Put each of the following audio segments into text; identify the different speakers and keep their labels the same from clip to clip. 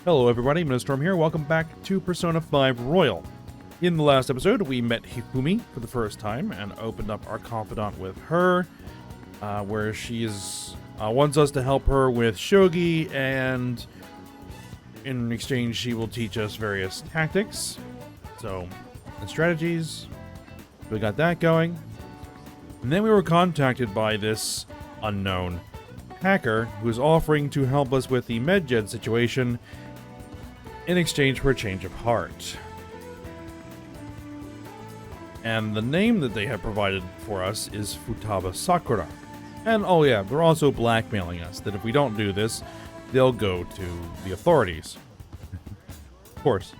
Speaker 1: Hello everybody, Storm here. Welcome back to Persona 5 Royal. In the last episode, we met Hifumi for the first time and opened up our confidant with her, where she wants us to help her with shogi, and in exchange she will teach us various tactics and strategies. We got that going. And then we were contacted by this unknown hacker who is offering to help us with the medjed situation in exchange for a change of heart. And the name that they have provided for us is Futaba Sakura. And oh yeah, they're also blackmailing us that if we don't do this, they'll go to the authorities. Of course.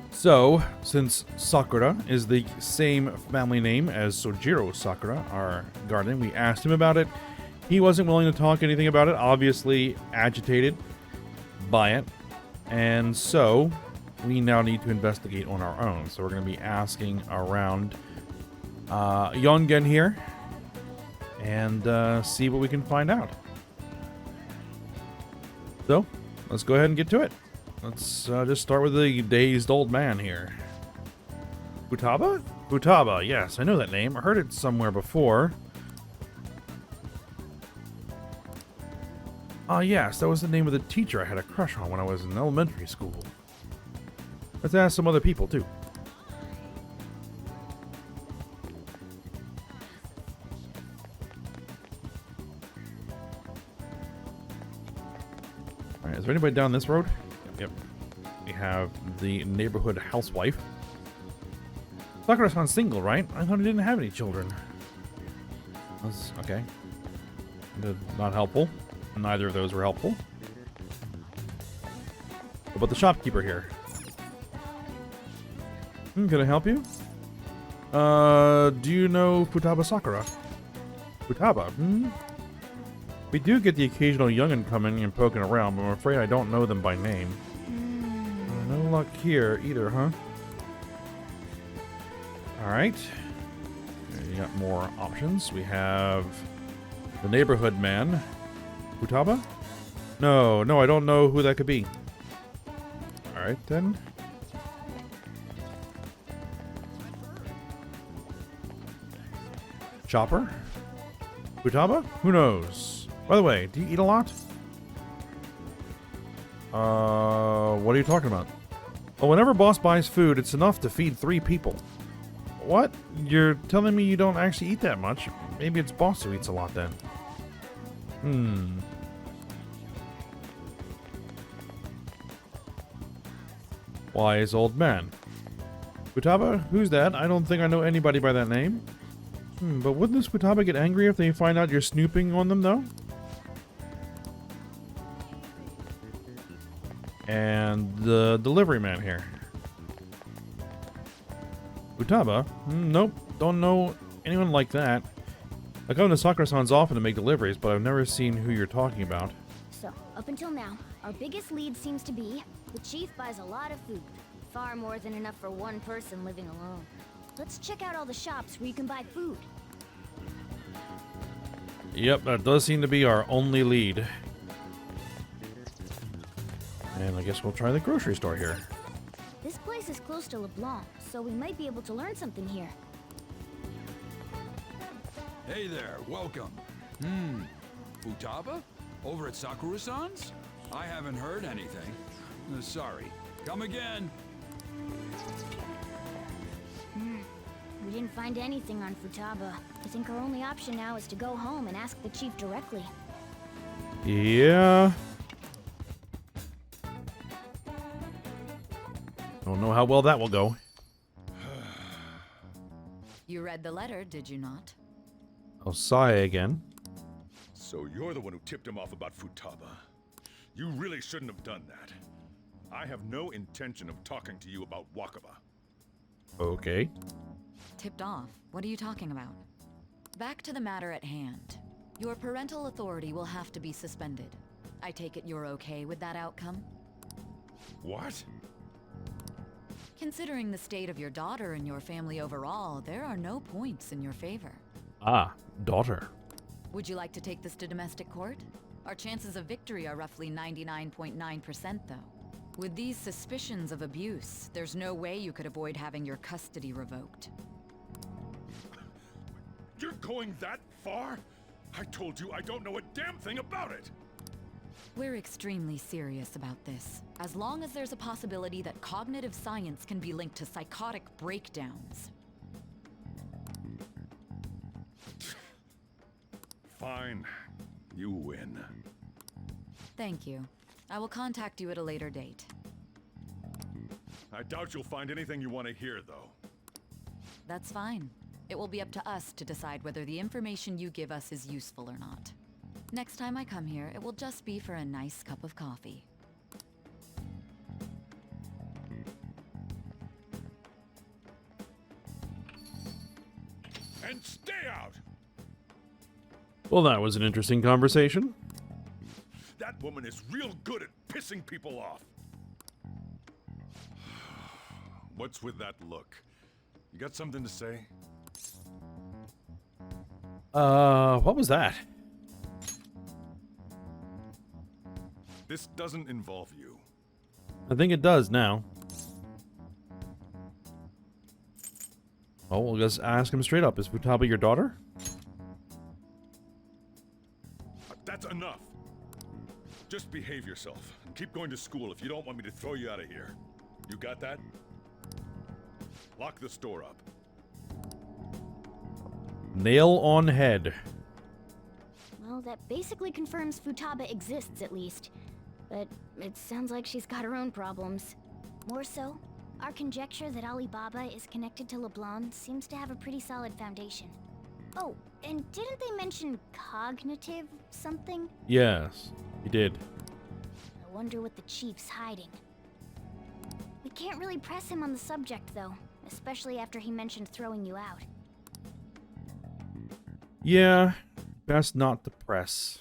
Speaker 1: So, since Sakura is the same family name as Sojiro Sakura, our guardian, we asked him about it. He wasn't willing to talk anything about it, obviously agitated by it, and so we now need to investigate on our own. So we're going to be asking around Yongen here and see what we can find out. So let's go ahead and get to it. Let's just start with the dazed old man here. Futaba? Futaba, yes, I know that name. I heard it somewhere before. Yes, that was the name of the teacher I had a crush on when I was in elementary school. Let's ask some other people, too. Alright, is there anybody down this road? Yep. We have the neighborhood housewife. Sakura-san's single, right? I thought he didn't have any children. That's okay. Not helpful. Neither of those were helpful. What about the shopkeeper here? Can I help you? Do you know Futaba Sakura? Futaba? We do get the occasional young'un coming and poking around, but I'm afraid I don't know them by name. No luck here either, huh? Alright. You got more options. We have the neighborhood man. Futaba? No, I don't know who that could be. Alright, then. Chopper? Futaba? Who knows? By the way, do you eat a lot? What are you talking about? Well, whenever boss buys food, it's enough to feed 3 people. What? You're telling me you don't actually eat that much? Maybe it's boss who eats a lot then. Wise old man. Futaba? Who's that? I don't think I know anybody by that name. But wouldn't this Futaba get angry if they find out you're snooping on them, though? And the delivery man here. Futaba? Nope. Don't know anyone like that. I go to Sakura-san's often to make deliveries, but I've never seen who you're talking about.
Speaker 2: So, up until now, our biggest lead seems to be the chief buys a lot of food. Far more than enough for one person living alone. Let's check out all the shops where you can buy food.
Speaker 1: Yep, that does seem to be our only lead. And I guess we'll try the grocery store here.
Speaker 2: This place is close to LeBlanc, so we might be able to learn something here.
Speaker 3: Hey there, welcome. Futaba? Over at Sakura-san's? I haven't heard anything. Sorry. Come again.
Speaker 2: We didn't find anything on Futaba. I think our only option now is to go home and ask the chief directly.
Speaker 1: Yeah. Don't know how well that will go.
Speaker 4: You read the letter, did you not?
Speaker 1: I'll sigh again.
Speaker 5: So you're the one who tipped him off about Futaba. You really shouldn't have done that. I have no intention of talking to you about Wakaba.
Speaker 1: Okay.
Speaker 4: Tipped off? What are you talking about? Back to the matter at hand. Your parental authority will have to be suspended. I take it you're okay with that outcome?
Speaker 5: What?
Speaker 4: Considering the state of your daughter and your family overall, there are no points in your favor.
Speaker 1: Ah, daughter.
Speaker 4: Would you like to take this to domestic court? Our chances of victory are roughly 99.9%, though. With these suspicions of abuse, there's no way you could avoid having your custody revoked.
Speaker 5: You're going that far? I told you I don't know a damn thing about it!
Speaker 4: We're extremely serious about this, as long as there's a possibility that cognitive science can be linked to psychotic breakdowns.
Speaker 5: Fine. You win.
Speaker 4: Thank you. I will contact you at a later date.
Speaker 5: I doubt you'll find anything you want to hear, though.
Speaker 4: That's fine. It will be up to us to decide whether the information you give us is useful or not. Next time I come here, it will just be for a nice cup of coffee.
Speaker 5: And stay out!
Speaker 1: Well, that was an interesting conversation.
Speaker 5: That woman is real good at pissing people off. What's with that look? You got something to say?
Speaker 1: What was that?
Speaker 5: This doesn't involve you.
Speaker 1: I think it does now. Oh, we'll just ask him straight up. Is Futaba your daughter?
Speaker 5: That's enough. Just behave yourself and keep going to school if you don't want me to throw you out of here. You got that? Lock the store up.
Speaker 1: Nail on head.
Speaker 2: Well, that basically confirms Futaba exists, at least. But it sounds like she's got her own problems. More so, our conjecture that Alibaba is connected to LeBlanc seems to have a pretty solid foundation. Oh, and didn't they mention cognitive something?
Speaker 1: Yes, he did.
Speaker 2: I wonder what the chief's hiding. We can't really press him on the subject, though, especially after he mentioned throwing you out.
Speaker 1: Yeah, best not to press.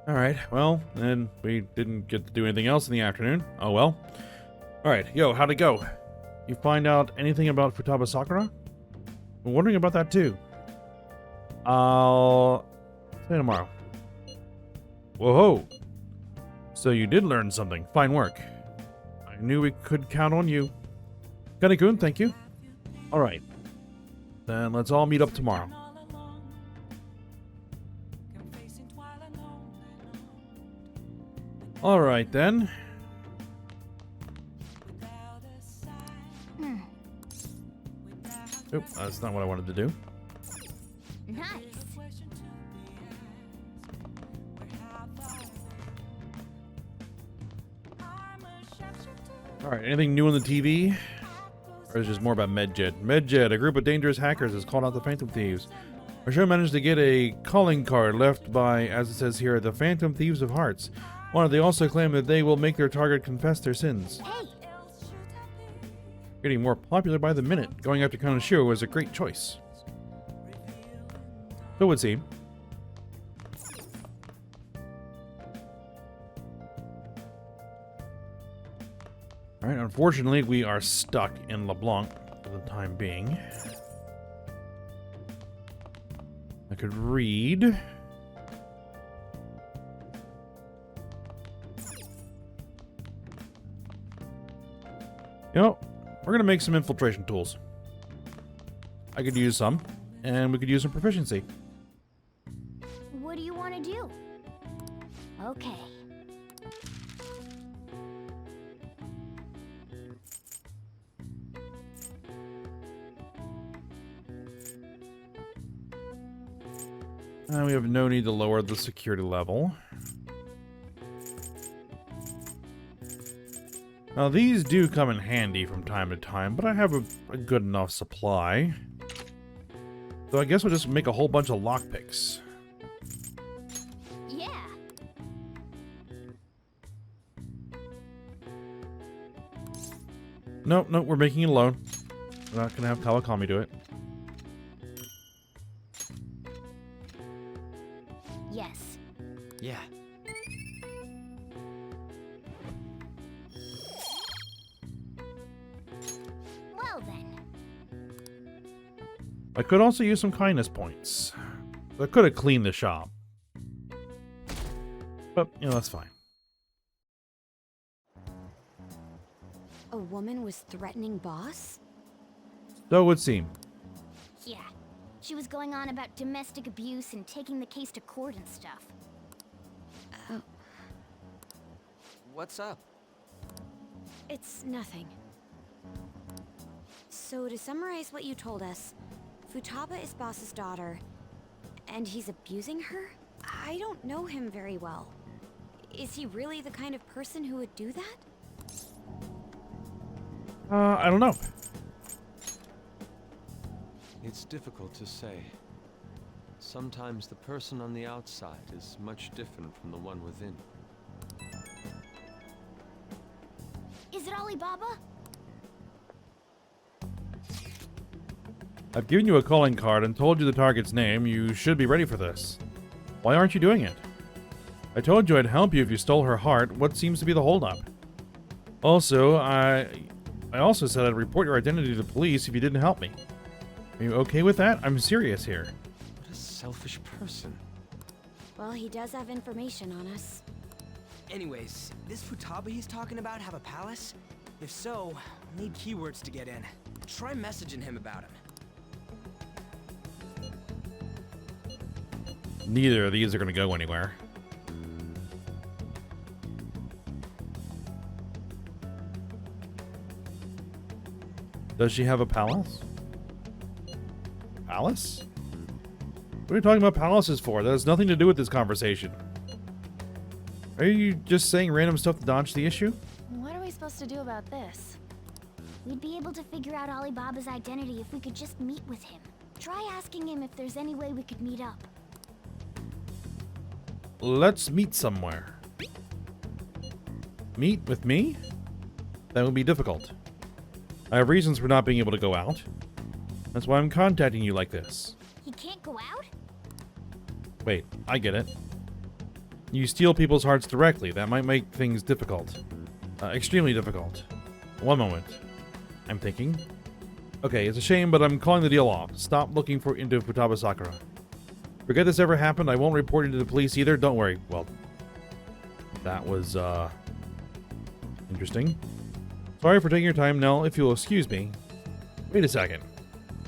Speaker 1: Alright, well, then we didn't get to do anything else in the afternoon. Oh well. Alright, yo, how'd it go? You find out anything about Futaba Sakura? I'm wondering about that too. I'll say tomorrow. Whoa-ho! So you did learn something. Fine work. I knew we could count on you. Gunny-kun, thank you. Alright. Then let's all meet up tomorrow. Alright then. Oop, that's not what I wanted to do.
Speaker 2: Nice.
Speaker 1: Alright, anything new on the TV? Or is it just more about Medjed? Medjed, a group of dangerous hackers has called out the Phantom Thieves. Our show managed to get a calling card left by, as it says here, the Phantom Thieves of Hearts. They also claim that they will make their target confess their sins.
Speaker 2: Hey!
Speaker 1: Getting more popular by the minute. Going after Kaneshiro was a great choice. So it would seem. Alright, unfortunately, we are stuck in LeBlanc for the time being. I could read. You know, we're gonna make some infiltration tools. I could use some, and we could use some proficiency.
Speaker 2: What do you want to do? Okay.
Speaker 1: We have no need to lower the security level. Now, these do come in handy from time to time, but I have a good enough supply. So I guess we'll just make a whole bunch of lockpicks.
Speaker 2: Yeah.
Speaker 1: Nope, nope, we're making it alone. We're not gonna have Kawakami do it.
Speaker 2: Yes.
Speaker 6: Yeah.
Speaker 2: Well then.
Speaker 1: I could also use some kindness points. So I could have cleaned the shop. But, you know, that's fine.
Speaker 2: A woman was threatening Boss?
Speaker 1: So it would seem.
Speaker 2: Yeah. She was going on about domestic abuse and taking the case to court and stuff. Oh.
Speaker 6: What's up?
Speaker 2: It's nothing. So to summarize what you told us, Futaba is Boss's daughter, and he's abusing her? I don't know him very well. Is he really the kind of person who would do that?
Speaker 1: I don't know.
Speaker 6: It's difficult to say. Sometimes the person on the outside is much different from the one within.
Speaker 2: Is it Alibaba?
Speaker 1: I've given you a calling card and told you the target's name. You should be ready for this. Why aren't you doing it? I told you I'd help you if you stole her heart. What seems to be the holdup? Also, I also said I'd report your identity to the police if you didn't help me. Are you okay with that? I'm serious here.
Speaker 6: What a selfish person.
Speaker 2: Well, he does have information on us.
Speaker 7: Anyways, this Futaba he's talking about have a palace? If so, we'll need keywords to get in. Try messaging him about him.
Speaker 1: Neither of these are going to go anywhere. Does she have a palace? Palace? What are you talking about palaces for? That has nothing to do with this conversation. Are you just saying random stuff to dodge the issue?
Speaker 2: What are we supposed to do about this? We'd be able to figure out Alibaba's identity if we could just meet with him. Try asking him if there's any way we could meet up.
Speaker 1: Let's meet somewhere. Meet with me? That would be difficult. I have reasons for not being able to go out. That's why I'm contacting you like this.
Speaker 2: He can't go out?
Speaker 1: Wait, I get it. You steal people's hearts directly. That might make things difficult. Extremely difficult. One moment. I'm thinking. Okay, it's a shame, but I'm calling the deal off. Stop looking into Futaba Sakura. Forget this ever happened. I won't report you to the police either. Don't worry. Well, that was, interesting. Sorry for taking your time, Nell. If you'll excuse me. Wait a second.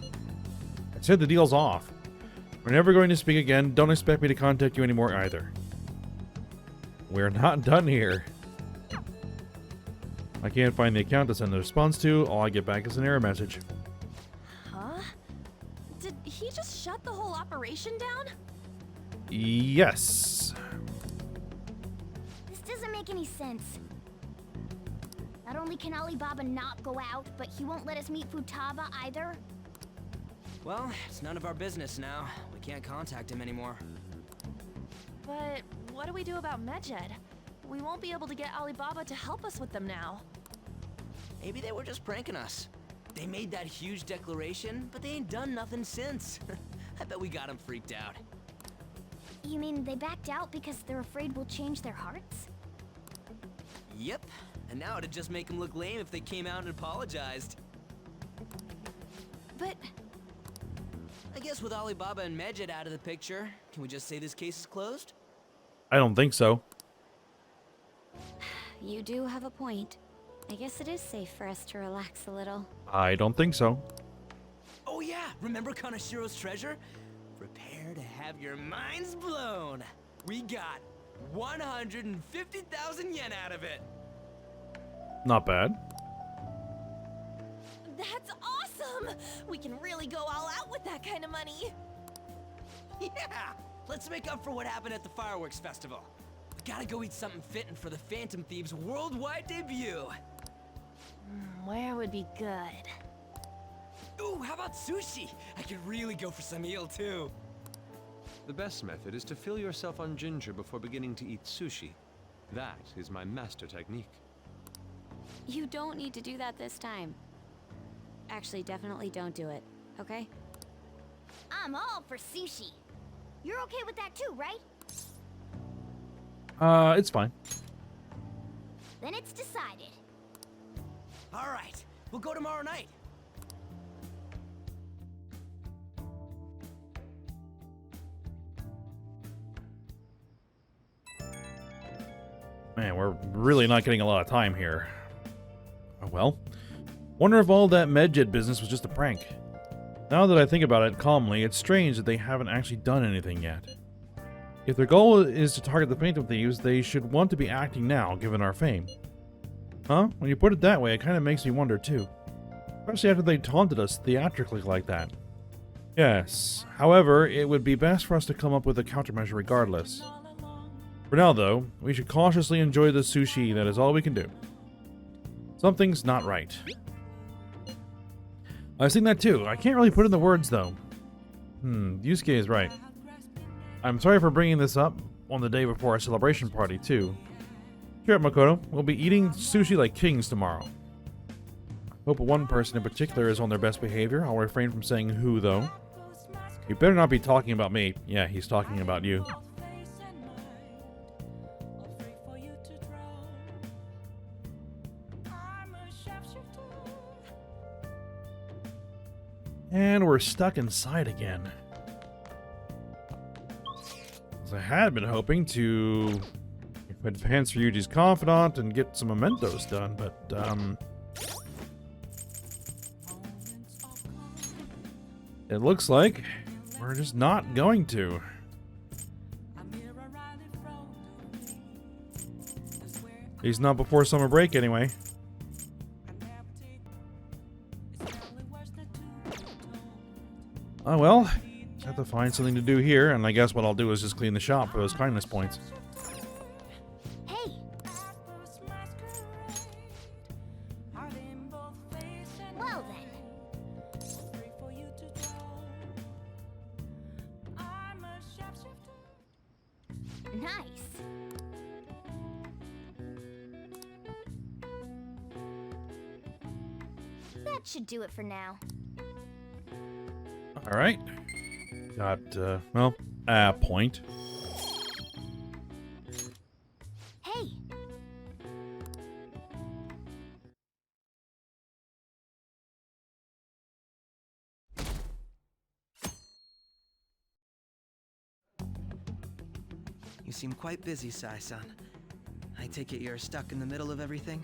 Speaker 1: I said the deal's off. We're never going to speak again. Don't expect me to contact you anymore either. We're not done here. I can't find the account to send a response to. All I get back is an error message.
Speaker 8: Huh? Did he just shut the whole operation down?
Speaker 1: Yes.
Speaker 2: This doesn't make any sense. Not only can Alibaba not go out, but he won't let us meet Futaba either.
Speaker 7: Well, it's none of our business now. We can't contact him anymore.
Speaker 8: But what do we do about Medjed? We won't be able to get Alibaba to help us with them now.
Speaker 7: Maybe they were just pranking us. They made that huge declaration, but they ain't done nothing since. I bet we got them freaked out.
Speaker 2: You mean they backed out because they're afraid we'll change their hearts?
Speaker 7: Yep. And now it'd just make them look lame if they came out and apologized.
Speaker 8: But
Speaker 7: I guess with Alibaba and Medjed out of the picture, can we just say this case is closed?
Speaker 1: I don't think so.
Speaker 2: You do have a point. I guess it is safe for us to relax a little.
Speaker 1: I don't think so.
Speaker 7: Oh yeah, remember Kanashiro's treasure? Prepare to have your minds blown. We got 150,000 yen out of it.
Speaker 1: Not bad.
Speaker 8: that's awesome! We can really go all out with that kind of money.
Speaker 7: Yeah, let's make up for what happened at the fireworks festival. We gotta go eat something fitting for the Phantom Thieves' worldwide debut.
Speaker 8: Where would be good?
Speaker 7: Ooh, how about sushi? I could really go for some eel too.
Speaker 6: The best method is to fill yourself on ginger before beginning to eat sushi. That is my master technique.
Speaker 2: You don't need to do that this time. Actually, definitely don't do it, okay? I'm all for sushi. You're okay with that too, right?
Speaker 1: It's fine.
Speaker 2: Then it's decided.
Speaker 7: All right, we'll go tomorrow night.
Speaker 1: Man, we're really not getting a lot of time here. Oh well. Wonder if all that medjed business was just a prank. Now that I think about it calmly, it's strange that they haven't actually done anything yet. If their goal is to target the Phantom Thieves, they should want to be acting now, given our fame. Huh? When you put it that way, it kind of makes me wonder too. Especially after they taunted us theatrically like that. Yes. However, it would be best for us to come up with a countermeasure regardless. For now, though, we should cautiously enjoy the sushi. That is all we can do. Something's not right. I was thinking that too. I can't really put in the words, though. Yusuke is right. I'm sorry for bringing this up on the day before our celebration party, too. Cheer up, Makoto. We'll be eating sushi like kings tomorrow. Hope one person in particular is on their best behavior. I'll refrain from saying who, though. You better not be talking about me. Yeah, he's talking about you. And we're stuck inside again. As I had been hoping to advance for Yuji's confidant and get some mementos done, but it looks like we're just not going to. At least not before summer break, anyway. Oh well, have to find something to do here, and I guess what I'll do is just clean the shop for those kindness points.
Speaker 2: Hey! Well then. Nice. That should do it for now.
Speaker 1: Alright. Got, well, a point.
Speaker 2: Hey!
Speaker 7: You seem quite busy, Sai-san. I take it you're stuck in the middle of everything?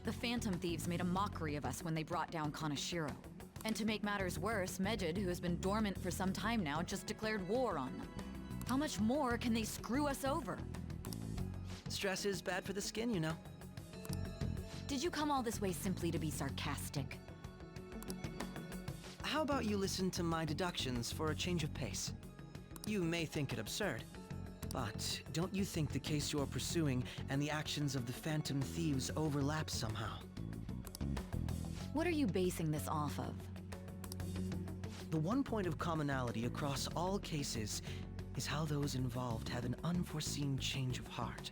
Speaker 4: The Phantom Thieves made a mockery of us when they brought down Kaneshiro. And to make matters worse, Medjed, who has been dormant for some time now, just declared war on them. How much more can they screw us over?
Speaker 7: Stress is bad for the skin, you know.
Speaker 4: Did you come all this way simply to be sarcastic?
Speaker 7: How about you listen to my deductions for a change of pace? You may think it absurd, but don't you think the case you're pursuing and the actions of the Phantom Thieves overlap somehow?
Speaker 4: What are you basing this off of?
Speaker 7: The one point of commonality across all cases is how those involved have an unforeseen change of heart.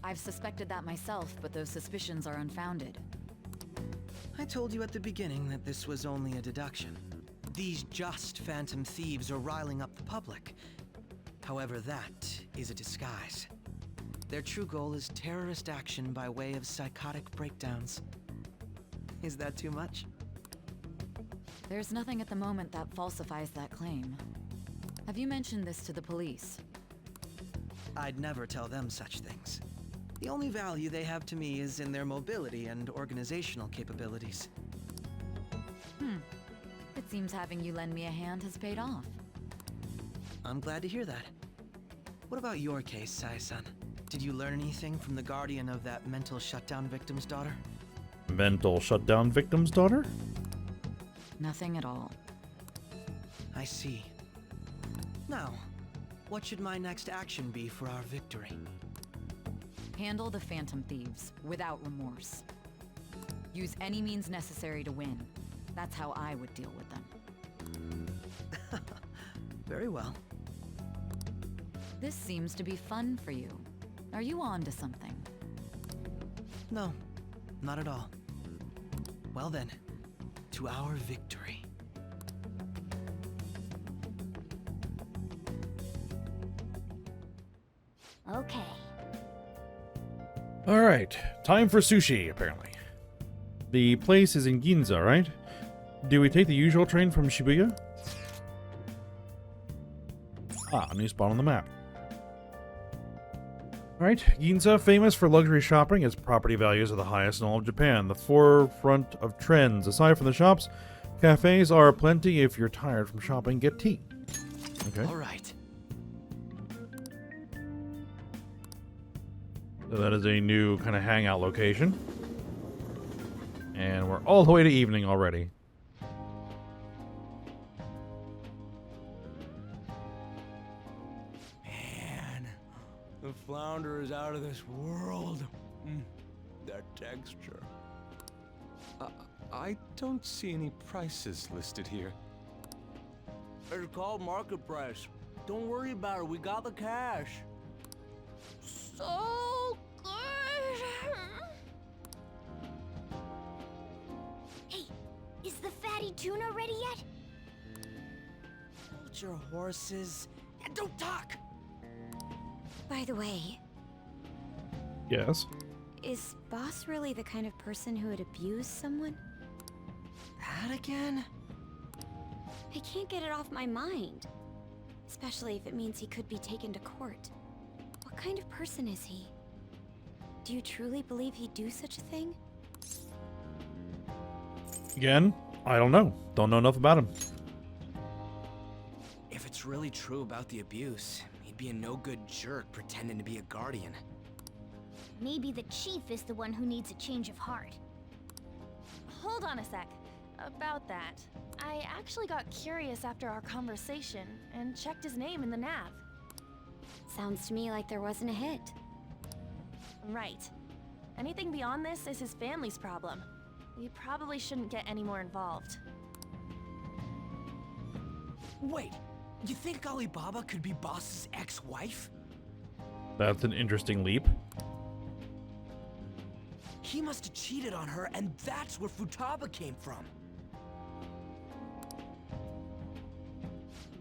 Speaker 4: I've suspected that myself, but those suspicions are unfounded.
Speaker 7: I told you at the beginning that this was only a deduction. These just Phantom Thieves are riling up the public. However, that is a disguise. Their true goal is terrorist action by way of psychotic breakdowns. Is that too much?
Speaker 4: There's nothing at the moment that falsifies that claim. Have you mentioned this to the police?
Speaker 7: I'd never tell them such things. The only value they have to me is in their mobility and organizational capabilities.
Speaker 4: It seems having you lend me a hand has paid off.
Speaker 7: I'm glad to hear that. What about your case, Sai-san? Did you learn anything from the guardian of that mental shutdown victim's daughter?
Speaker 1: Mental shutdown victim's daughter?
Speaker 4: Nothing at all.
Speaker 7: I see. Now, what should my next action be for our victory?
Speaker 4: Handle the Phantom Thieves without remorse. Use any means necessary to win. That's how I would deal with them.
Speaker 7: Very well.
Speaker 4: This seems to be fun for you. Are you on to something?
Speaker 7: No, not at all. Well then, to our victory.
Speaker 2: Okay.
Speaker 1: Alright, time for sushi, apparently. The place is in Ginza, right? Do we take the usual train from Shibuya? Ah, a new spot on the map. Alright, Ginza, famous for luxury shopping, its property values are the highest in all of Japan. The forefront of trends. Aside from the shops, cafes are plenty. If you're tired from shopping, get tea. Okay.
Speaker 7: All right.
Speaker 1: So that is a new kind of hangout location. And we're all the way to evening already.
Speaker 9: Man, the flounder is out of this world. That texture.
Speaker 6: I don't see any prices listed here.
Speaker 9: It's called market price. Don't worry about it. We got the cash.
Speaker 2: So good. Hey, is the fatty tuna ready yet?
Speaker 7: Hold your horses and don't talk.
Speaker 10: By the way,
Speaker 1: Yes.
Speaker 10: is Boss really the kind of person who would abuse someone?
Speaker 7: That again?
Speaker 10: I can't get it off my mind. Especially if it means he could be taken to court. What kind of person is he? Do you truly believe he'd do such a thing?
Speaker 1: Again, I don't know. Don't know enough about him.
Speaker 11: If it's really true about the abuse, he'd be a no-good jerk pretending to be a guardian.
Speaker 2: Maybe the chief is the one who needs a change of heart.
Speaker 8: Hold on a sec. About that, I actually got curious after our conversation and checked his name in the nav.
Speaker 10: Sounds to me like there wasn't a hit.
Speaker 8: Right. Anything beyond this is his family's problem. We probably shouldn't get any more involved.
Speaker 11: Wait, you think Alibaba could be Boss's ex-wife?
Speaker 1: That's an interesting leap.
Speaker 11: He must have cheated on her, and that's where Futaba came from.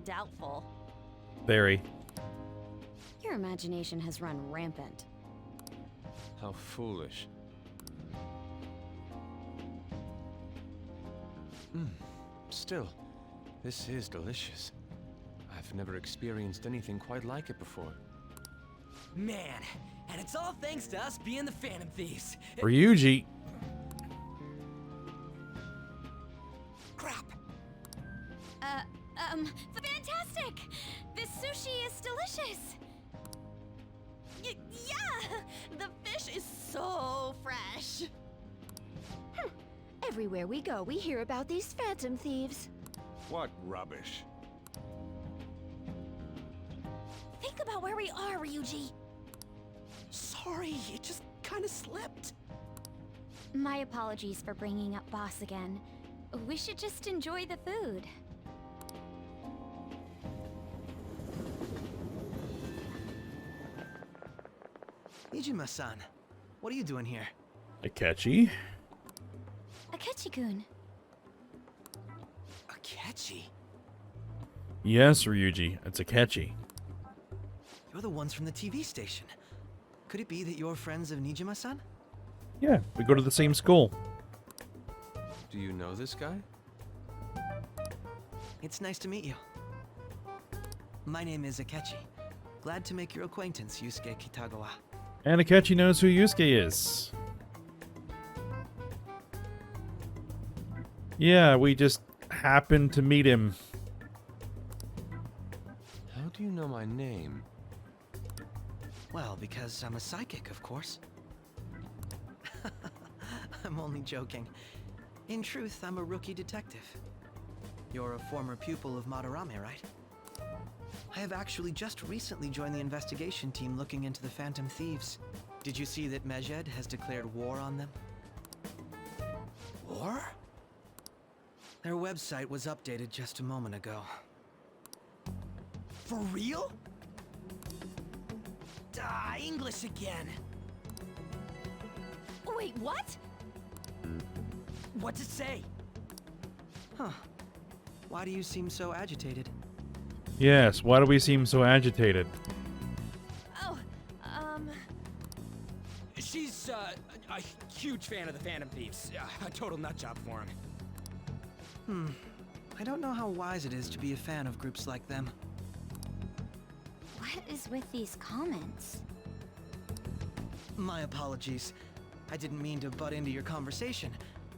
Speaker 8: Doubtful.
Speaker 1: Very.
Speaker 10: Your imagination has run rampant.
Speaker 6: How foolish. Still, this is delicious. I've never experienced anything quite like it before.
Speaker 11: Man, and it's all thanks to us being the Phantom Thieves.
Speaker 1: Ryuji.
Speaker 11: Crap.
Speaker 10: Fantastic! This sushi is delicious!
Speaker 8: Yeah! The fish is so fresh!
Speaker 10: Everywhere we go, we hear about these phantom thieves.
Speaker 5: What rubbish.
Speaker 8: Think about where we are, Ryuji.
Speaker 11: Sorry, it just kind of slipped.
Speaker 10: My apologies for bringing up Boss again. We should just enjoy the food.
Speaker 7: Nijima-san, what are you doing here?
Speaker 1: Akechi.
Speaker 10: Akechi-kun.
Speaker 11: Akechi?
Speaker 1: Yes, Ryuji. It's Akechi.
Speaker 7: You're the ones from the TV station. Could it be that you're friends of Nijima-san?
Speaker 1: Yeah, we go to the same school.
Speaker 6: Do you know this guy?
Speaker 7: It's nice to meet you. My name is Akechi. Glad to make your acquaintance, Yusuke Kitagawa.
Speaker 1: And Akechi knows who Yusuke is. Yeah, we just happened to meet him.
Speaker 6: How do you know my name?
Speaker 7: Well, because I'm a psychic, of course. I'm only joking. In truth, I'm a rookie detective. You're a former pupil of Madarame, right? I have actually just recently joined the investigation team looking into the Phantom Thieves. Did you see that Medjed has declared war on them?
Speaker 11: War?
Speaker 7: Their website was updated just a moment ago.
Speaker 11: For real? English again.
Speaker 8: Wait, what?
Speaker 11: What's it say?
Speaker 7: Huh. Why do you seem so agitated?
Speaker 1: Yes, why do we seem so agitated?
Speaker 8: Oh,
Speaker 11: She's a huge fan of the Phantom Thieves. A total nutjob for him.
Speaker 7: I don't know how wise it is to be a fan of groups like them.
Speaker 10: What is with these comments?
Speaker 7: My apologies. I didn't mean to butt into your conversation,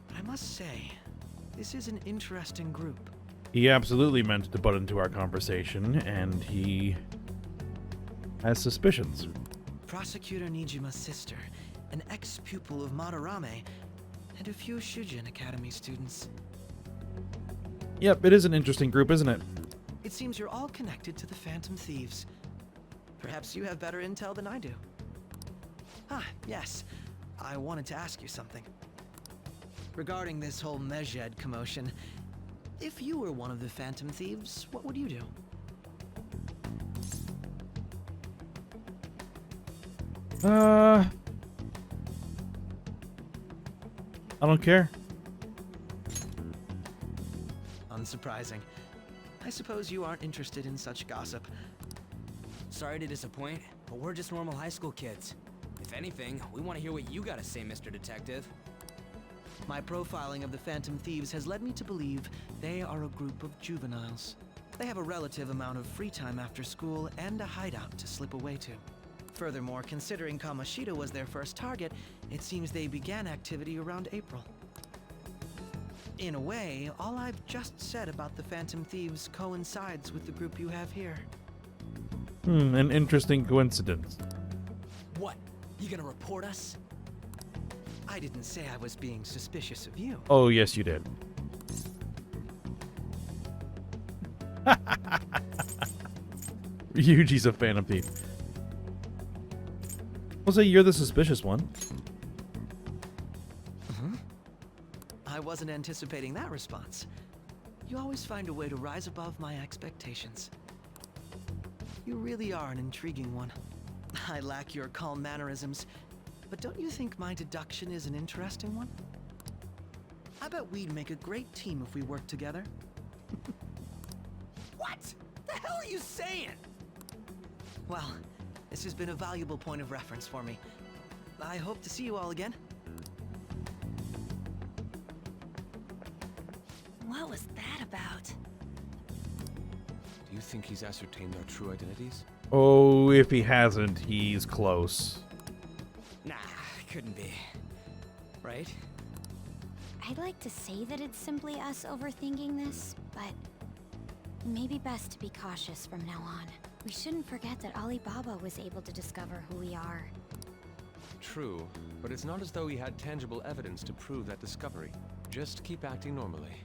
Speaker 7: but I must say, this is an interesting group.
Speaker 1: He absolutely meant to butt into our conversation, and he has suspicions.
Speaker 7: Prosecutor Nijima's sister, an ex-pupil of Madarame, and a few Shujin Academy students.
Speaker 1: Yep, it is an interesting group, isn't it?
Speaker 7: It seems you're all connected to the Phantom Thieves. Perhaps you have better intel than I do. Ah, yes. I wanted to ask you something. Regarding this whole Medjed commotion, if you were one of the Phantom Thieves, what would you do?
Speaker 1: I don't care.
Speaker 7: Unsurprising. I suppose you aren't interested in such gossip.
Speaker 11: Sorry to disappoint, but we're just normal high school kids. If anything, we want to hear what you gotta say, Mr. Detective.
Speaker 7: My profiling of the Phantom Thieves has led me to believe they are a group of juveniles. They have a relative amount of free time after school and a hideout to slip away to. Furthermore, considering Kamoshida was their first target, it seems they began activity around April. In a way, all I've just said about the Phantom Thieves coincides with the group you have here.
Speaker 1: An interesting coincidence.
Speaker 11: What? You gonna report us?
Speaker 7: I didn't say I was being suspicious of you.
Speaker 1: Oh, yes, you did. Ryuji's a Phantom Thief. I'll say you're the suspicious one.
Speaker 7: I wasn't anticipating that response. You always find a way to rise above my expectations. You really are an intriguing one. I lack your calm mannerisms, but don't you think my deduction is an interesting one? I bet we'd make a great team if we worked together.
Speaker 11: What? The hell are you saying?
Speaker 7: Well, this has been a valuable point of reference for me. I hope to see you all again.
Speaker 8: What was that about?
Speaker 6: Do you think he's ascertained our true identities?
Speaker 1: Oh, if he hasn't, he's close.
Speaker 11: Nah, couldn't be. Right?
Speaker 10: I'd like to say that it's simply us overthinking this, but maybe best to be cautious from now on. We shouldn't forget that Alibaba was able to discover who we are.
Speaker 6: True, but it's not as though he had tangible evidence to prove that discovery. Just keep acting normally.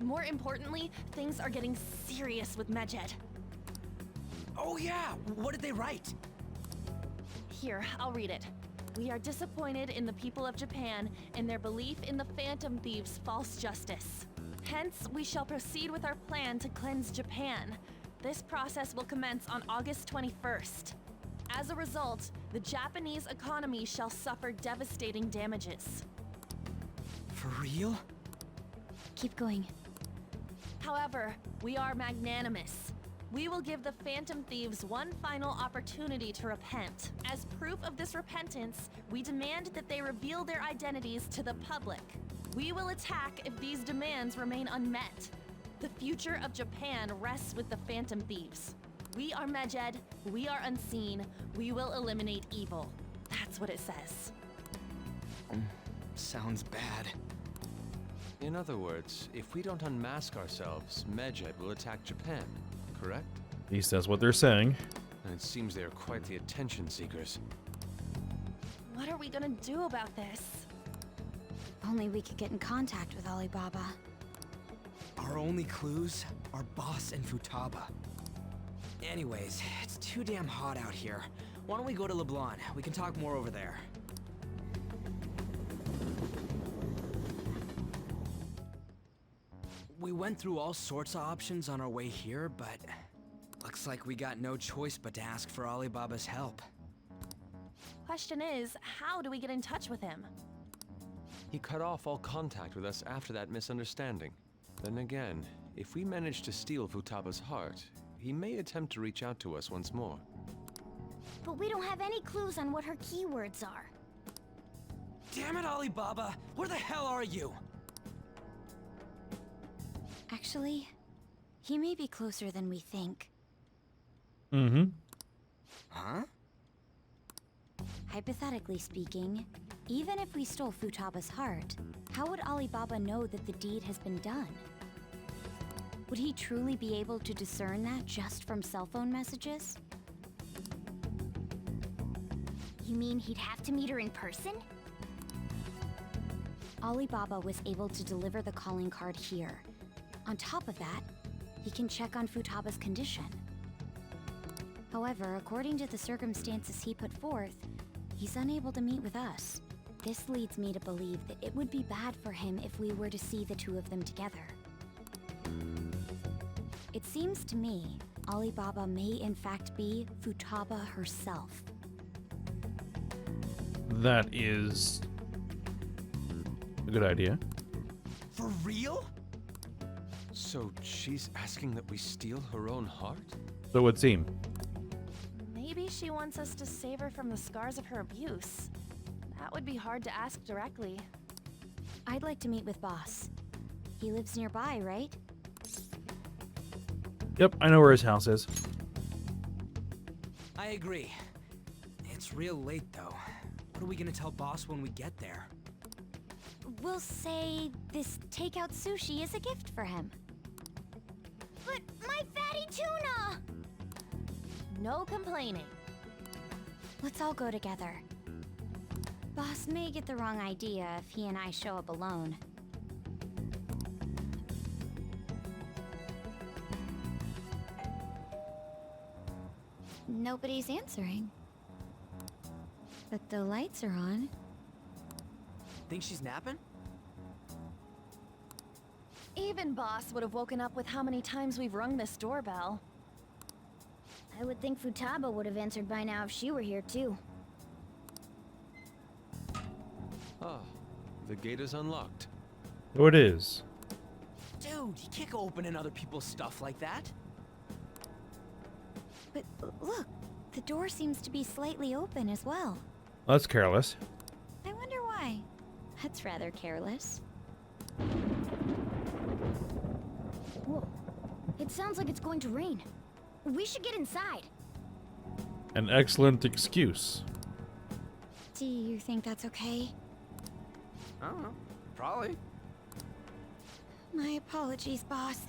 Speaker 8: More importantly, things are getting serious with Medjed.
Speaker 11: Oh yeah, what did they write?
Speaker 8: Here, I'll read it. We are disappointed in the people of Japan and their belief in the Phantom Thieves' false justice. Hence, we shall proceed with our plan to cleanse Japan. This process will commence on August 21st. As a result, the Japanese economy shall suffer devastating damages.
Speaker 11: For real?
Speaker 10: Keep going.
Speaker 8: However, we are magnanimous. We will give the Phantom Thieves one final opportunity to repent. As proof of this repentance, we demand that they reveal their identities to the public. We will attack if these demands remain unmet. The future of Japan rests with the Phantom Thieves. We are Medjed, we are unseen, we will eliminate evil. That's what it says.
Speaker 11: Sounds bad.
Speaker 6: In other words, if we don't unmask ourselves, Medjed will attack Japan, correct?
Speaker 1: At least that's what they're saying.
Speaker 6: And it seems they are quite the attention seekers.
Speaker 8: What are we gonna do about this?
Speaker 10: Only we could get in contact with Alibaba.
Speaker 11: Our only clues are Boss and Futaba. Anyways, it's too damn hot out here. Why don't we go to LeBlanc? We can talk more over there. We went through all sorts of options on our way here, but looks like we got no choice but to ask for Alibaba's help.
Speaker 8: Question is, how do we get in touch with him?
Speaker 6: He cut off all contact with us after that misunderstanding. Then again, if we manage to steal Futaba's heart, he may attempt to reach out to us once more.
Speaker 2: But we don't have any clues on what her keywords are.
Speaker 11: Damn it, Alibaba! Where the hell are you?
Speaker 10: Actually, he may be closer than we think.
Speaker 1: Mm-hmm.
Speaker 11: Huh?
Speaker 10: Hypothetically speaking, even if we stole Futaba's heart, how would Alibaba know that the deed has been done? Would he truly be able to discern that just from cell phone messages?
Speaker 2: You mean he'd have to meet her in person?
Speaker 10: Alibaba was able to deliver the calling card here. On top of that, he can check on Futaba's condition. However, according to the circumstances he put forth, he's unable to meet with us. This leads me to believe that it would be bad for him if we were to see the two of them together. It seems to me Alibaba may in fact be Futaba herself.
Speaker 1: That is a good idea.
Speaker 11: For real?
Speaker 6: So she's asking that we steal her own heart?
Speaker 1: So it would seem.
Speaker 8: Maybe she wants us to save her from the scars of her abuse. That would be hard to ask directly.
Speaker 10: I'd like to meet with Boss. He lives nearby, right?
Speaker 1: Yep, I know where his house is.
Speaker 11: I agree. It's real late, though. What are we gonna tell Boss when we get there?
Speaker 10: We'll say this takeout sushi is a gift for him.
Speaker 2: But my fatty tuna!
Speaker 8: No complaining.
Speaker 10: Let's all go together. Boss may get the wrong idea if he and I show up alone. Nobody's answering. But the lights are on.
Speaker 11: Think she's napping?
Speaker 8: Even Boss would have woken up with how many times we've rung this doorbell.
Speaker 2: I would think Futaba would have answered by now if she were here too.
Speaker 6: Ah, the gate is unlocked.
Speaker 1: So it is.
Speaker 11: Dude, you can't go opening other people's stuff like that.
Speaker 10: But look, the door seems to be slightly open as well.
Speaker 1: That's careless.
Speaker 10: I wonder why. That's rather careless.
Speaker 2: Whoa. It sounds like it's going to rain. We should get inside.
Speaker 1: An excellent excuse.
Speaker 10: Do you think that's okay?
Speaker 11: I don't know. Probably.
Speaker 10: My apologies, boss.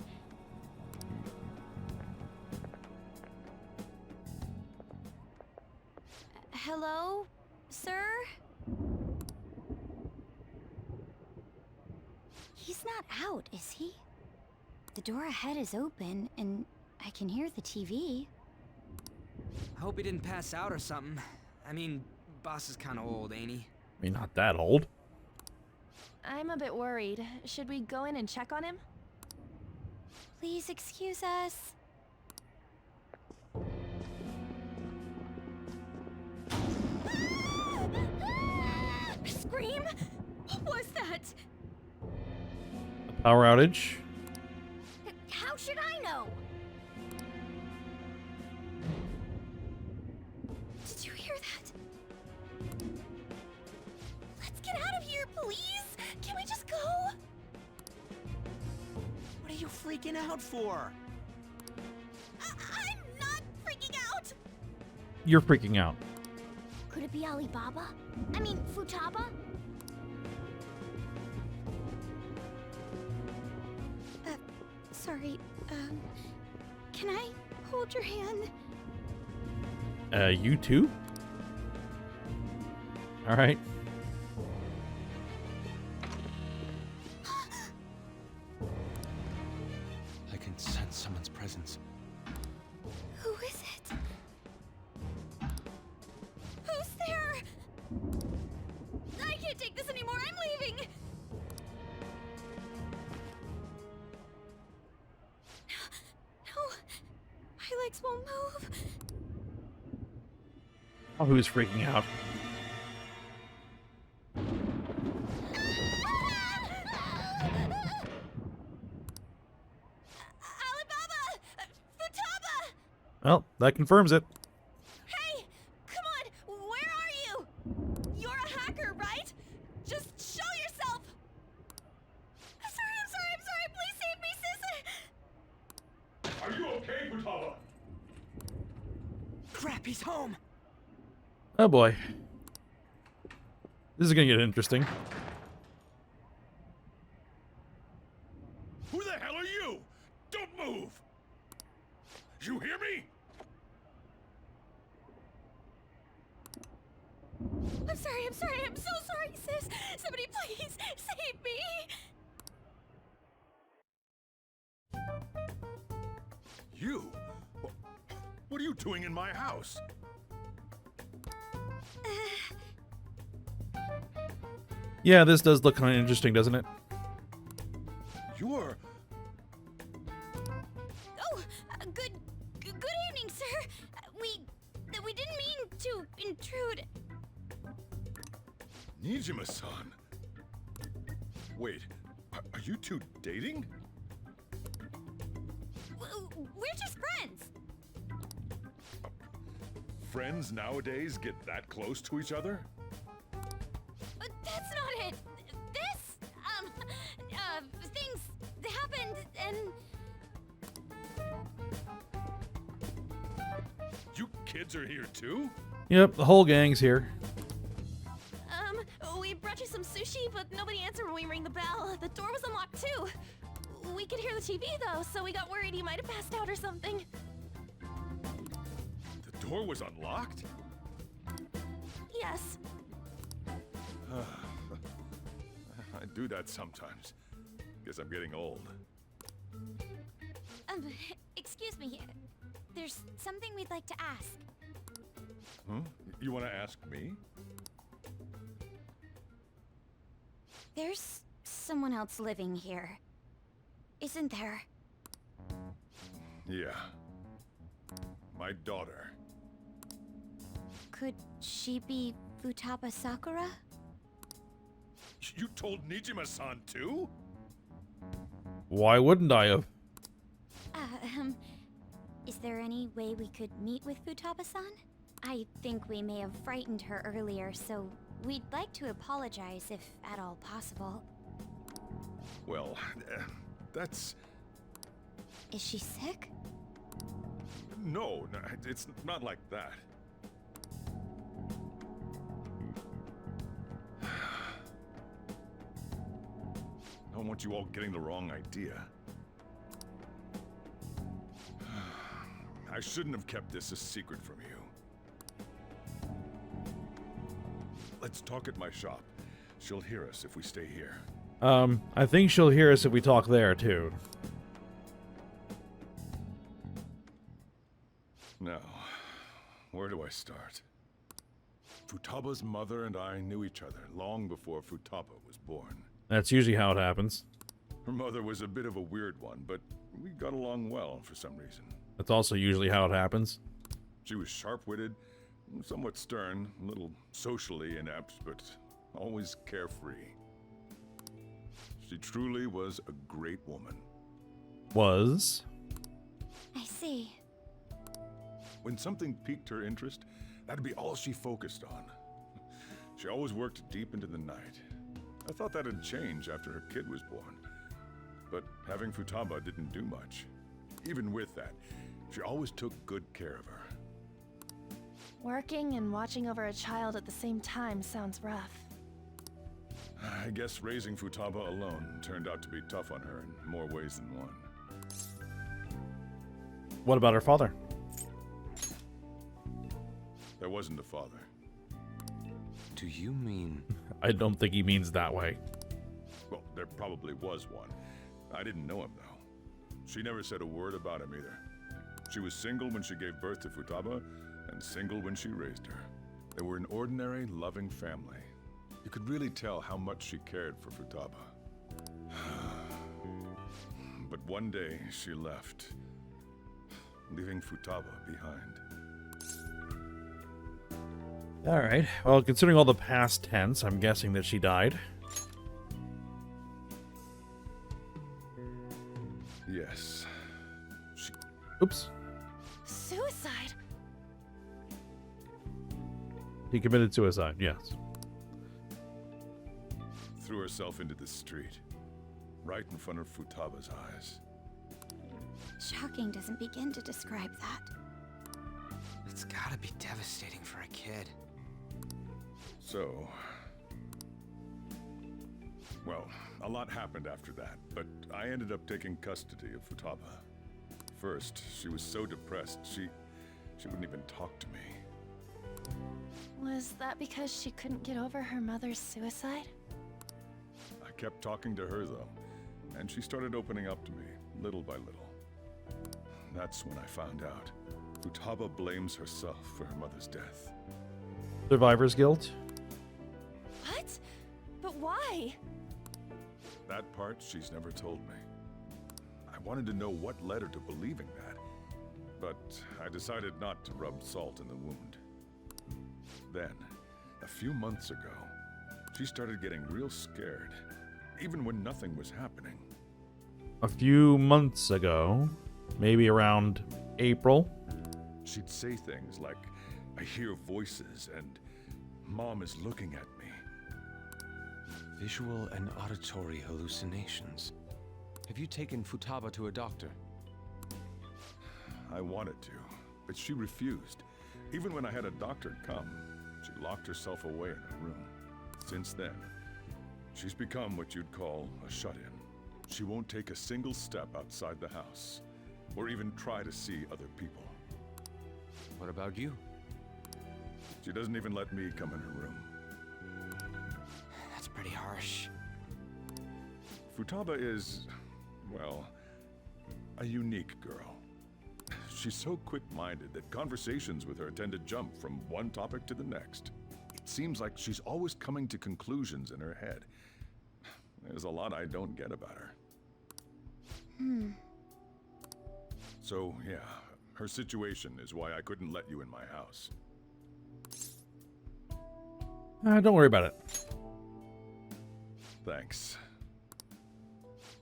Speaker 10: Hello, sir? He's not out, is he? The door ahead is open, and I can hear the TV.
Speaker 11: I hope he didn't pass out or something. I mean, Boss is kind of old, ain't he?
Speaker 1: I mean, not that old.
Speaker 8: I'm a bit worried. Should we go in and check on him?
Speaker 10: Please excuse us.
Speaker 2: Scream? What was that?
Speaker 1: A power outage.
Speaker 2: How should I know?
Speaker 10: Did you hear that? Let's get out of here, please! Can we just go?
Speaker 11: What are you freaking out for?
Speaker 10: I'm not freaking out!
Speaker 1: You're freaking out.
Speaker 2: Could it be Alibaba? I mean, Futaba?
Speaker 10: Sorry, can I hold your hand?
Speaker 1: You too? Alright.
Speaker 6: I can sense someone's presence.
Speaker 10: Who is it? Who's there? I can't take this anymore, I'm leaving! No, my legs won't move.
Speaker 1: Oh, who's freaking out?
Speaker 10: Alibaba! Futaba!
Speaker 1: Well, that confirms it.
Speaker 8: Hey! Come on! Where are you? You're a hacker, right? Just show yourself!
Speaker 10: I'm sorry, please save me, sis!
Speaker 5: Are you okay, Futaba?
Speaker 11: Crap, he's home!
Speaker 1: Oh boy. This is gonna get interesting.
Speaker 5: Who the hell are you? Don't move! You hear me?
Speaker 10: I'm sorry, I'm so sorry, sis. Somebody please save me.
Speaker 5: You? What are you doing in my house?
Speaker 1: Yeah, this does look kind of interesting, doesn't it?
Speaker 5: You're...
Speaker 10: Oh, good evening, sir. We didn't mean to intrude.
Speaker 5: Nijima-san. Wait, are you two dating?
Speaker 10: We're just friends.
Speaker 5: Friends nowadays get that close to each other?
Speaker 10: That's not it. This, things happened and...
Speaker 5: You kids are here too?
Speaker 1: Yep, the whole gang's here.
Speaker 8: We brought you some sushi, but nobody answered when we rang the bell. The door was unlocked too. We could hear the TV though, so we got worried he might have passed out or something.
Speaker 5: The door was unlocked?
Speaker 8: Yes.
Speaker 5: I do that sometimes. Guess I'm getting old.
Speaker 10: Excuse me. There's something we'd like to ask.
Speaker 5: Huh? You want to ask me?
Speaker 10: There's someone else living here, isn't there?
Speaker 5: Yeah. My daughter.
Speaker 10: Could she be Futaba Sakura?
Speaker 5: You told Nijima-san too?
Speaker 1: Why wouldn't I have?
Speaker 10: Is there any way we could meet with Futaba-san? I think we may have frightened her earlier, so we'd like to apologize if at all possible.
Speaker 5: Well, that's...
Speaker 10: Is she sick?
Speaker 5: No, it's not like that. I don't want you all getting the wrong idea. I shouldn't have kept this a secret from you. Let's talk at my shop. She'll hear us if we stay here.
Speaker 1: I think she'll hear us if we talk there, too.
Speaker 5: Now, where do I start? Futaba's mother and I knew each other long before Futaba was born.
Speaker 1: That's usually how it happens.
Speaker 5: Her mother was a bit of a weird one, but we got along well for some reason.
Speaker 1: That's also usually how it happens.
Speaker 5: She was sharp-witted, somewhat stern, a little socially inept, but always carefree. She truly was a great woman.
Speaker 1: Was?
Speaker 10: I see.
Speaker 5: When something piqued her interest, that'd be all she focused on. She always worked deep into the night. I thought that'd change after her kid was born. But having Futaba didn't do much. Even with that, she always took good care of her.
Speaker 8: Working and watching over a child at the same time sounds rough.
Speaker 5: I guess raising Futaba alone turned out to be tough on her in more ways than one.
Speaker 1: What about her father?
Speaker 5: There wasn't a father.
Speaker 6: Do you mean...
Speaker 1: I don't think he means that way.
Speaker 5: Well, there probably was one. I didn't know him, though. She never said a word about him either. She was single when she gave birth to Futaba, and single when she raised her. They were an ordinary, loving family. You could really tell how much she cared for Futaba. But one day, she left, leaving Futaba behind.
Speaker 1: Alright, well, considering all the past tense, I'm guessing that she died.
Speaker 5: Yes.
Speaker 1: Oops.
Speaker 8: Suicide?
Speaker 1: He committed suicide, yes.
Speaker 5: Threw herself into the street, right in front of Futaba's eyes.
Speaker 10: Shocking doesn't begin to describe that.
Speaker 11: It's gotta be devastating for a kid.
Speaker 5: So, Well, a lot happened after that, but I ended up taking custody of Futaba. First, she was so depressed, she wouldn't even talk to me.
Speaker 8: Was that because she couldn't get over her mother's suicide?
Speaker 5: I kept talking to her, though, and she started opening up to me, little by little. That's when I found out. Futaba blames herself for her mother's death.
Speaker 1: Survivor's guilt?
Speaker 8: What? But why?
Speaker 5: That part she's never told me. I wanted to know what led her to believing that, but I decided not to rub salt in the wound. Then, a few months ago, she started getting real scared, even when nothing was happening.
Speaker 1: A few months ago, maybe around April.
Speaker 5: She'd say things like, "I hear voices," and "Mom is looking at me."
Speaker 6: Visual and auditory hallucinations. Have you taken Futaba to a doctor?
Speaker 5: I wanted to, but she refused. Even when I had a doctor come, she locked herself away in her room. Since then, she's become what you'd call a shut-in. She won't take a single step outside the house, or even try to see other people.
Speaker 6: What about you?
Speaker 5: She doesn't even let me come in her room.
Speaker 11: That's pretty harsh.
Speaker 5: Futaba is, well, a unique girl. She's so quick-minded that conversations with her tend to jump from one topic to the next. It seems like she's always coming to conclusions in her head. There's a lot I don't get about her. So, yeah, her situation is why I couldn't let you in my house.
Speaker 1: Don't worry about it.
Speaker 5: Thanks.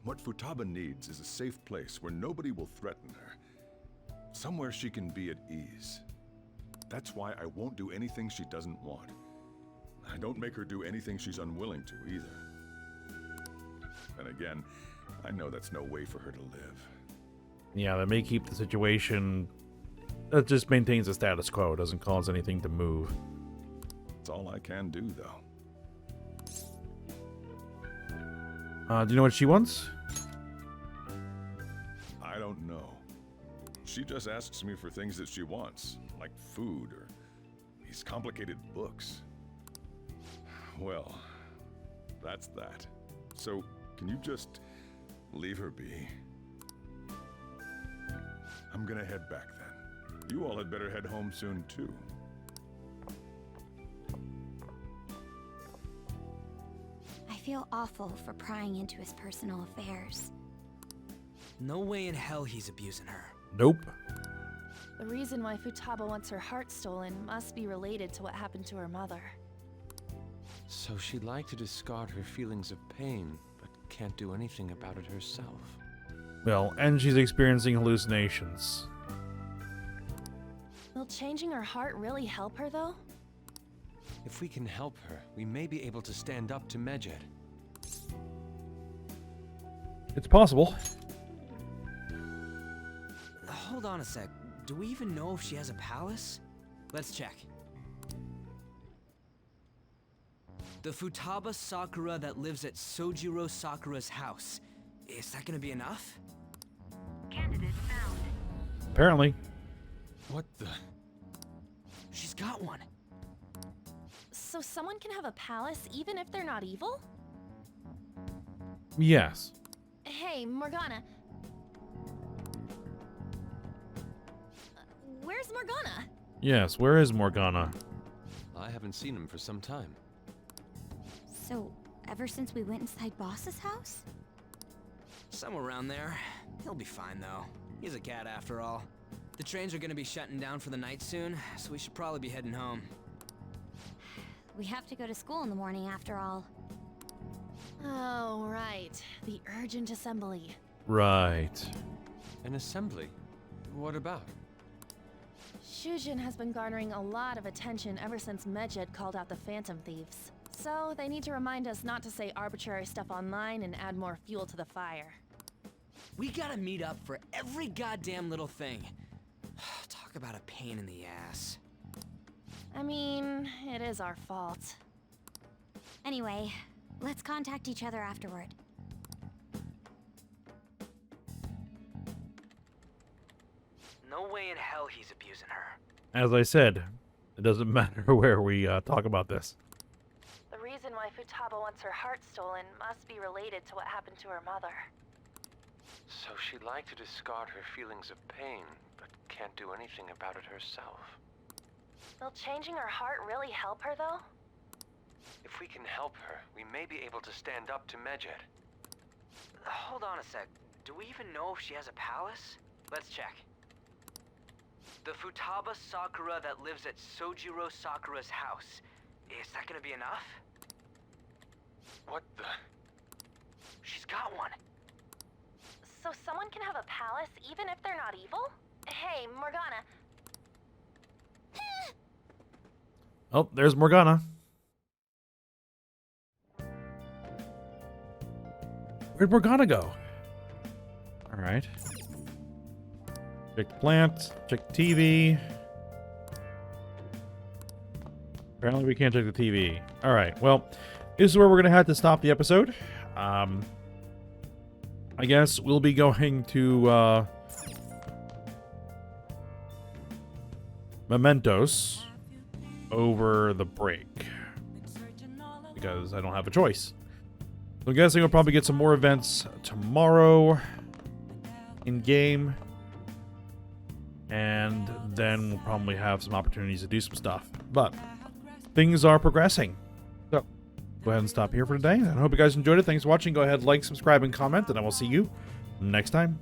Speaker 5: What Futaba needs is a safe place where nobody will threaten her. Somewhere she can be at ease. That's why I won't do anything she doesn't want. I don't make her do anything she's unwilling to, either. And again, I know that's no way for her to live.
Speaker 1: Yeah, that may keep the situation... That just maintains the status quo. Doesn't cause anything to move.
Speaker 5: That's all I can do, though.
Speaker 1: Do you know what she wants?
Speaker 5: I don't know. She just asks me for things that she wants, like food or these complicated books. Well, that's that. So, can you just leave her be? I'm gonna head back then. You all had better head home soon, too.
Speaker 10: I feel awful for prying into his personal affairs.
Speaker 11: No way in hell he's abusing her.
Speaker 1: Nope.
Speaker 8: The reason why Futaba wants her heart stolen must be related to what happened to her mother.
Speaker 6: So she'd like to discard her feelings of pain, but can't do anything about it herself.
Speaker 1: Well, and she's experiencing hallucinations.
Speaker 8: Will changing her heart really help her, though?
Speaker 6: If we can help her, we may be able to stand up to Medjed.
Speaker 1: It's possible.
Speaker 11: Hold on a sec. Do we even know if she has a palace? Let's check. The Futaba Sakura that lives at Sojiro Sakura's house. Is that gonna be enough?
Speaker 12: Candidate found.
Speaker 1: Apparently.
Speaker 6: What the?
Speaker 11: She's got one.
Speaker 8: So someone can have a palace even if they're not evil?
Speaker 1: Yes.
Speaker 8: Hey, Morgana. Where's Morgana?
Speaker 1: Yes, where is Morgana?
Speaker 6: I haven't seen him for some time.
Speaker 10: So, ever since we went inside Boss's house?
Speaker 11: Somewhere around there. He'll be fine, though. He's a cat after all. The trains are gonna be shutting down for the night soon, so we should probably be heading home.
Speaker 10: We have to go to school in the morning after all.
Speaker 8: Oh, right. The urgent assembly.
Speaker 1: Right.
Speaker 6: An assembly? What about?
Speaker 8: Shujin has been garnering a lot of attention ever since Medjed called out the Phantom Thieves. So they need to remind us not to say arbitrary stuff online and add more fuel to the fire.
Speaker 11: We gotta meet up for every goddamn little thing. Talk about a pain in the ass.
Speaker 8: I mean, it is our fault.
Speaker 10: Anyway, Let's contact each other afterward.
Speaker 11: No way in hell he's abusing her.
Speaker 1: As I said, it doesn't matter where we talk about this.
Speaker 8: The reason why Futaba wants her heart stolen must be related to what happened to her mother.
Speaker 6: So she'd like to discard her feelings of pain, but can't do anything about it herself.
Speaker 8: Will changing her heart really help her, though?
Speaker 6: If we can help her, we may be able to stand up to Medjed.
Speaker 11: Hold on a sec. Do we even know if she has a palace? Let's check. The Futaba Sakura that lives at Sojiro Sakura's house. Is that gonna be enough?
Speaker 6: What the?
Speaker 11: She's got one.
Speaker 8: So someone can have a palace even if they're not evil? Hey, Morgana.
Speaker 1: Oh, there's Morgana. Where'd Morgana go? Alright. Check the plant, check the TV. Apparently we can't check the TV. Alright, well, this is where we're going to have to stop the episode. I guess we'll be going to Mementos over the break. Because I don't have a choice. So I'm guessing we'll probably get some more events tomorrow in-game. And then we'll probably have some opportunities to do some stuff. But things are progressing. So, go ahead and stop here for today. I hope you guys enjoyed it. Thanks for watching. Go ahead, like, subscribe, and comment. And I will see you next time.